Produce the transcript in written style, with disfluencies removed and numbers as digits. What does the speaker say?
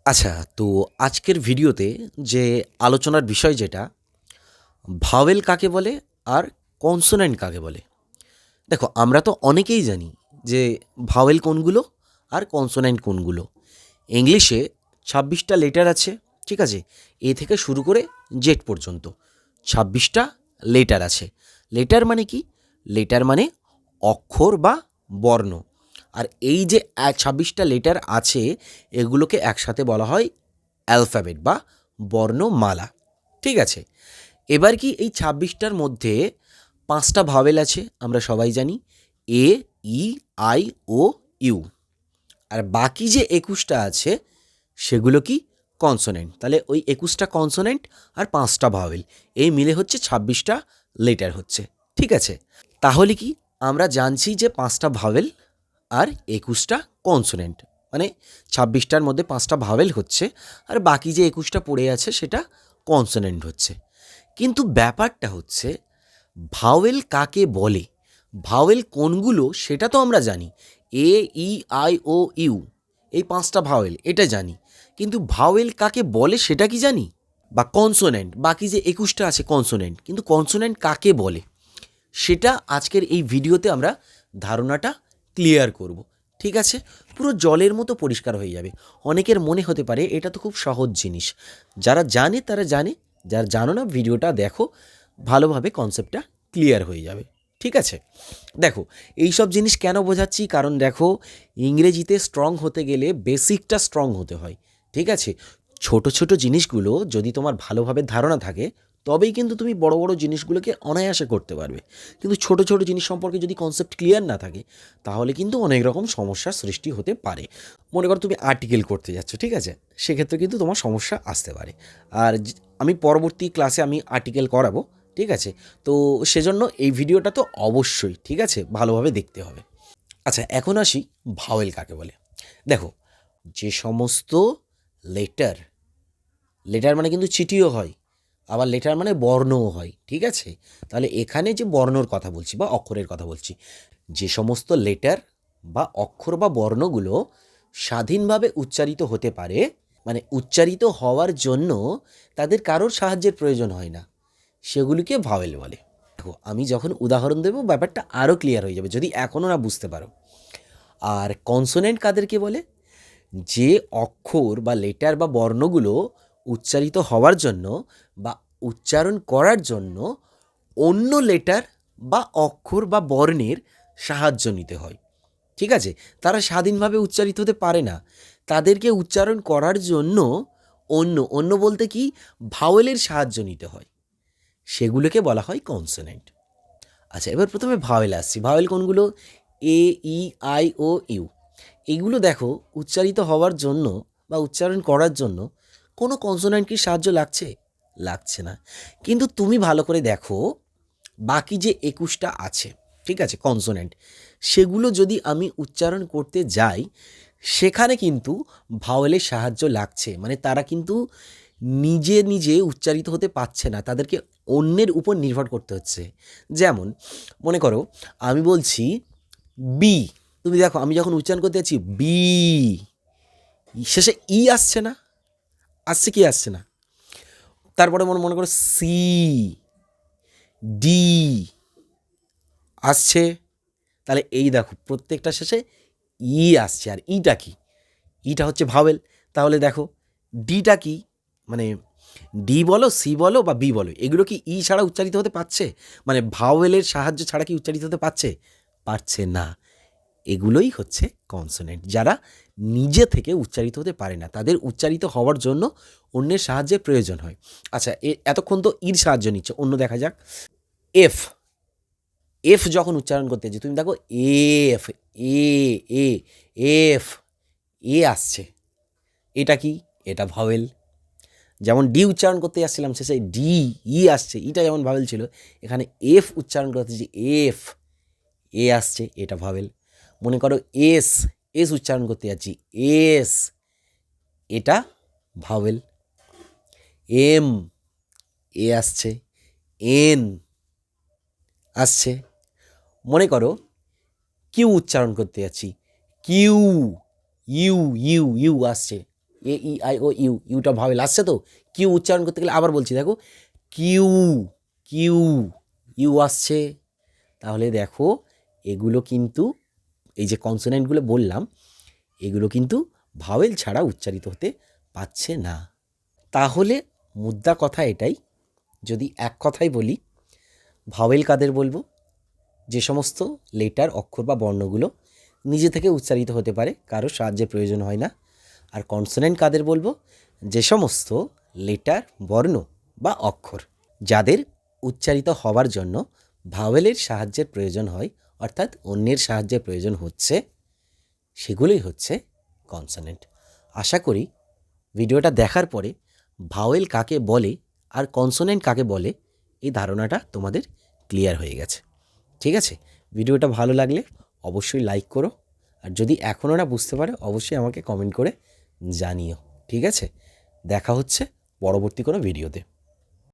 আচ্ছা, তো আজকের ভিডিওতে যে আলোচনার বিষয় যেটা, ভাওয়েল কাকে বলে আর কনসোন্যান্ট কাকে বলে? দেখো, আমরা তো অনেকেই জানি যে ভাওয়েল কোনগুলো আর কনসোন্যান্ট কোনগুলো। ইংলিশে ২৬টা লেটার আছে, ঠিক আছে? এ থেকে শুরু করে জেড পর্যন্ত ২৬টা লেটার আছে। লেটার মানে কি? লেটার মানে অক্ষর বা বর্ণ। আর এই যে ২৬টা লেটার আছে, এগুলোকে একসাথে বলা হয় অ্যালফাবেট বা বর্ণমালা, ঠিক আছে? এবার কি এই ২৬টার মধ্যে ৫টা ভাওয়েল আছে, আমরা সবাই জানি, এ, ই, আই, ও, ইউ। আর বাকি যে ২১টা আছে সেগুলো কি? কনসোনেন্ট। তাহলে ওই ২১টা কনসোনেন্ট আর ৫টা ভাওয়েল, এই মিলে হচ্ছে ২৬টা লেটার হচ্ছে, ঠিক আছে? তাহলে কি আমরা জানছি যে ৫টা ভাওয়েল আর ২১টা কনসোনেন্ট, মানে ২৬টার মধ্যে ৫টা ভাওয়েল হচ্ছে আর বাকি যে ২১টা পড়ে আছে সেটা কনসোনেন্ট হচ্ছে। কিন্তু ব্যাপারটা হচ্ছে, ভাওয়েল কাকে বলে, ভাওয়েল কোনগুলো সেটা তো আমরা জানি, এ, ই, আই, ও, ইউ, এই ৫টা ভাওয়েল, এটা জানি। কিন্তু ভাওয়েল কাকে বলে সেটা কি জানি? বা কনসোনেন্ট, বাকি যে ২১টা আছে কনসোনেন্ট, কিন্তু কনসোনেন্ট কাকে বলে সেটা আজকের এই ভিডিওতে আমরা ধারণাটা ক্লিয়ার করব, ঠিক আছে? পুরো জলের মতো পরিষ্কার হয়ে যাবে। অনেকের মনে হতে পারে এটা তো খুব সহজ জিনিস, যারা জানে তারা জানে, যারা জানো না ভিডিওটা দেখো, ভালোভাবে কনসেপ্টটা ক্লিয়ার হয়ে যাবে, ঠিক আছে? দেখো, এই সব জিনিস কেন বোঝাচ্ছি, কারণ দেখো, ইংরেজিতে স্ট্রং হতে গেলে বেসিকটা স্ট্রং হতে হয়, ঠিক আছে? ছোট ছোট জিনিসগুলো যদি তোমার ভালোভাবে ধারণা থাকে, তবেই কিন্তু তুমি বড় বড় জিনিসগুলোকে অনায়াসে করতে পারবে। কিন্তু ছোট ছোট জিনিস সম্পর্কে যদি কনসেপ্ট ক্লিয়ার না থাকে, তাহলে কিন্তু অনেক রকম সমস্যার সৃষ্টি হতে পারে। মনে করো তুমি আর্টিকেল করতে যাচ্ছ, ঠিক আছে? সেক্ষেত্রে কিন্তু তোমার সমস্যা আসতে পারে। আর আমি পরবর্তী ক্লাসে আমি আর্টিকেল করাবো, ঠিক আছে? তো সেজন্য এই ভিডিওটা তো অবশ্যই, ঠিক আছে, ভালোভাবে দেখতে হবে। আচ্ছা, এখন আসি ভাওয়েল কাকে বলে। দেখো, যে সমস্ত লেটার, লেটার মানে কিন্তু চিঠিও হয়, আবার লেটার মানে বর্ণও হয়, ঠিক আছে? তাহলে এখানে যে বর্ণর কথা বলছি বা অক্ষরের কথা বলছি, যে সমস্ত লেটার বা অক্ষর বা বর্ণগুলো স্বাধীনভাবে উচ্চারিত হতে পারে, মানে উচ্চারিত হওয়ার জন্য তাদের কারোর সাহায্যের প্রয়োজন হয় না, সেগুলিকে ভাওয়েল বলে। দেখো, আমি যখন উদাহরণ দেবো ব্যাপারটা আরও ক্লিয়ার হয়ে যাবে যদি এখনও না বুঝতে পারো। আর কনসোনেন্ট কাদেরকে বলে? যে অক্ষর বা লেটার বা বর্ণগুলো উচ্চারিত হওয়ার জন্য বা উচ্চারণ করার জন্য অন্য লেটার বা অক্ষর বা বর্ণের সাহায্য নিতে হয়, ঠিক আছে? তারা স্বাধীনভাবে উচ্চারিত হতে পারে না, তাদেরকে উচ্চারণ করার জন্য অন্য অন্য বলতে কি, ভাওয়েলের সাহায্য নিতে হয়, সেগুলোকে বলা হয় কনসোনেন্ট। আচ্ছা, এবার প্রথমে ভাওয়েল আসছি। ভাওয়েল কোনগুলো? এ, ই, আই, ও, ইউ। এগুলো দেখো, উচ্চারিত হওয়ার জন্য বা উচ্চারণ করার জন্য কোনো কনসোন্যান্ট কি সাহায্য লাগছে? লাগছে না। কিন্তু তুমি ভালো করে দেখো, বাকি যে ২১টা আছে, ঠিক আছে, কনসোন্যান্ট, সেগুলো যদি আমি উচ্চারণ করতে যাই, সেখানে কিন্তু ভাওয়েলের সাহায্য লাগছে। মানে তারা কিন্তু নিজে নিজে উচ্চারিত হতে পারছে না, তাদেরকে অন্যের উপর নির্ভর করতে হচ্ছে। যেমন মনে করো, আমি বলছি বি, তুমি দেখো আমি যখন উচ্চারণ করতে যাচ্ছি বি, শেষে ই আসছে না, আসছে কি আসছে না? তারপরে মনে মনে করো সি, ডি আসছে। তাহলে এই দেখো, প্রত্যেকটা শেষে ই আসছে। আর ইটা কি? ইটা হচ্ছে ভাওয়েল। তাহলে দেখো, ডিটা কি? মানে ডি বলো, সি বলো বা বি বলো, এগুলো কি ই ছাড়া উচ্চারিত হতে পারছে? মানে ভাওয়েলের সাহায্য ছাড়া কি উচ্চারিত হতে পারছে? পারছে না। এগুলোই হচ্ছে কনসোনেন্ট, যারা নিজে থেকে উচ্চারিত হতে পারে না, তাদের উচ্চারিত হওয়ার জন্য অন্যের সাহায্যের প্রয়োজন হয়। আচ্ছা, এতক্ষণ তো ইর সাহায্য নিচ্ছে, অন্য দেখা যাক। এফ, এফ যখন উচ্চারণ করতে যাচ্ছি, তুমি দেখো এফ, এ, এ, এফ, এ আসছে। এটা কি? এটা ভাওয়েল। যেমন ডি উচ্চারণ করতে যাচ্ছিলাম, শেষে ডি, ই আসছে, ইটা যেমন ভাওয়েল ছিল, এখানে এফ উচ্চারণ করতেছি, এফ, এ আসছে, এটা ভাওয়েল। মনে করো এস, এস উচ্চারণ করতে যাচ্ছি, এস, এটা ভাওয়েল। এম, এ আসছে, এন আসছে। মনে করো কিউ উচ্চারণ করতে যাচ্ছি, কিউ, ইউ, ইউ, ইউ আসছে, A E I O U, ইউটা ভাওয়েল আসছে তো, কিউ উচ্চারণ করতে গেলে আবার বলছি দেখো, কিউ কিউ ইউ আসছে। তাহলে দেখো এগুলো কিন্তু, এই যে কনসোনেন্টগুলো বললাম, এগুলো কিন্তু ভাওয়েল ছাড়া উচ্চারিত হতে পারছে না। তাহলে মুদ্রা কথা এটাই, যদি এক কথাই বলি, ভাওয়েল কাদের বলবো? যে সমস্ত লেটার, অক্ষর বা বর্ণগুলো নিজে থেকে উচ্চারিত হতে পারে, কারো সাহায্যের প্রয়োজন হয় না। আর কনসোনেন্ট কাদের বলবো? যে সমস্ত লেটার, বর্ণ বা অক্ষর যাদের উচ্চারিত হওয়ার জন্য ভাওয়েলের সাহায্যের প্রয়োজন হয়, অর্থাৎ অন্যের সাহায্যের প্রয়োজন হচ্ছে, সেগুলোই হচ্ছে কনসোনেন্ট। আশা করি ভিডিওটা দেখার পরে ভাওয়েল কাকে বলে আর কনসোনেন্ট কাকে বলে এই ধারণাটা তোমাদের ক্লিয়ার হয়ে গেছে। ঠিক আছে, ভিডিওটা ভালো লাগলে অবশ্যই লাইক করো, আর যদি এখনও না বুঝতে পারো অবশ্যই আমাকে কমেন্ট করে জানিও। ঠিক আছে, দেখা হচ্ছে পরবর্তী কোনো ভিডিওতে।